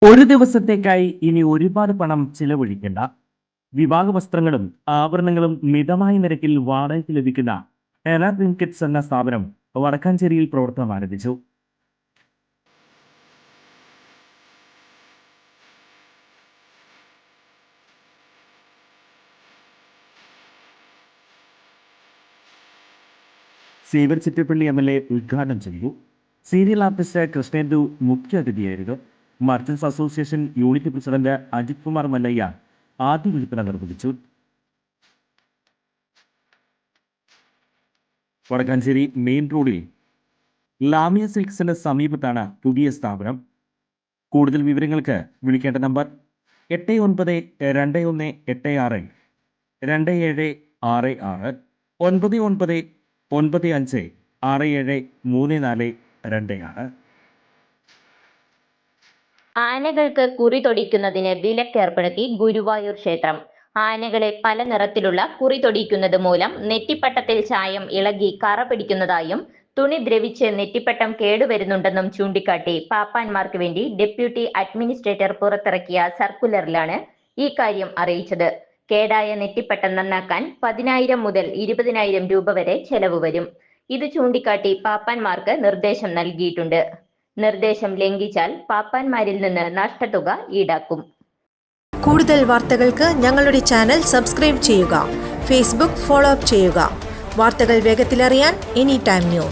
ഒരു ദിവസത്തേക്കായി ഇനി ഒരുപാട് പണം ചിലവഴിക്കേണ്ട. വിവാഹ വസ്ത്രങ്ങളും ആഭരണങ്ങളും മിതമായ നിരക്കിൽ വാടകയ്ക്ക് ലഭിക്കുന്ന എറ ട്രിnkets എന്ന സ്ഥാപനം വടക്കാഞ്ചേരിയിൽ പ്രവർത്തനം ആരംഭിച്ചു. സേവർ ചിറ്റപ്പള്ളി MLA ഉദ്ഘാടനം ചെയ്തു. സീരിയൽ ആർട്ടിസ്റ്റ് കൃഷ്ണേന്ദു മുഖ്യ അതിഥിയായിരുന്നു. Merchants association unit president Ajith Kumar Mallayya ആദ്യ വിൽപ്പന നിർവഹിച്ചു. വടക്കാഞ്ചേരി മെയിൻ റോഡിൽ ലാമിയ സിൽക്സിന് സമീപത്താണ് പുതിയ സ്ഥാപനം. കൂടുതൽ വിവരങ്ങൾക്ക് വിളിക്കേണ്ട നമ്പർ 8921862766 9995673426. ആനകൾക്ക് കുറി തൊടിക്കുന്നതിന് വിലക്കേർപ്പെടുത്തി ഗുരുവായൂർ ക്ഷേത്രം. ആനകളെ പല നിറത്തിലുള്ള കുറി തൊടിക്കുന്നത് മൂലം നെറ്റിപ്പട്ടത്തിൽ ചായം ഇളകി കറ പിടിക്കുന്നതായും തുണി ദ്രവിച്ച് നെറ്റിപ്പട്ടം കേടുവരുന്നുണ്ടെന്നും ചൂണ്ടിക്കാട്ടി പാപ്പാന്മാർക്ക് വേണ്ടി ഡെപ്യൂട്ടി അഡ്മിനിസ്ട്രേറ്റർ പുറത്തിറക്കിയ സർക്കുലറിലാണ് ഈ കാര്യം അറിയിച്ചത്. കേടായ നെറ്റിപ്പട്ടം നന്നാക്കാൻ 10,000 മുതൽ 20,000 രൂപ വരെ ചെലവ് വരും. ഇത് ചൂണ്ടിക്കാട്ടി പാപ്പാന്മാർക്ക് നിർദ്ദേശം നൽകിയിട്ടുണ്ട്. നിർദ്ദേശം ലംഘിച്ചാൽ പാപ്പാന്മാരിൽ നിന്ന് നഷ്ടത്തുക ഈടാക്കും. കൂടുതൽ വാർത്തകൾക്ക് ഞങ്ങളുടെ ചാനൽ സബ്സ്ക്രൈബ് ചെയ്യുക. ഫേസ്ബുക്ക് ഫോളോ അപ്പ് ചെയ്യുക. വാർത്തകൾ വേഗത്തിലറിയാൻ Anytime News.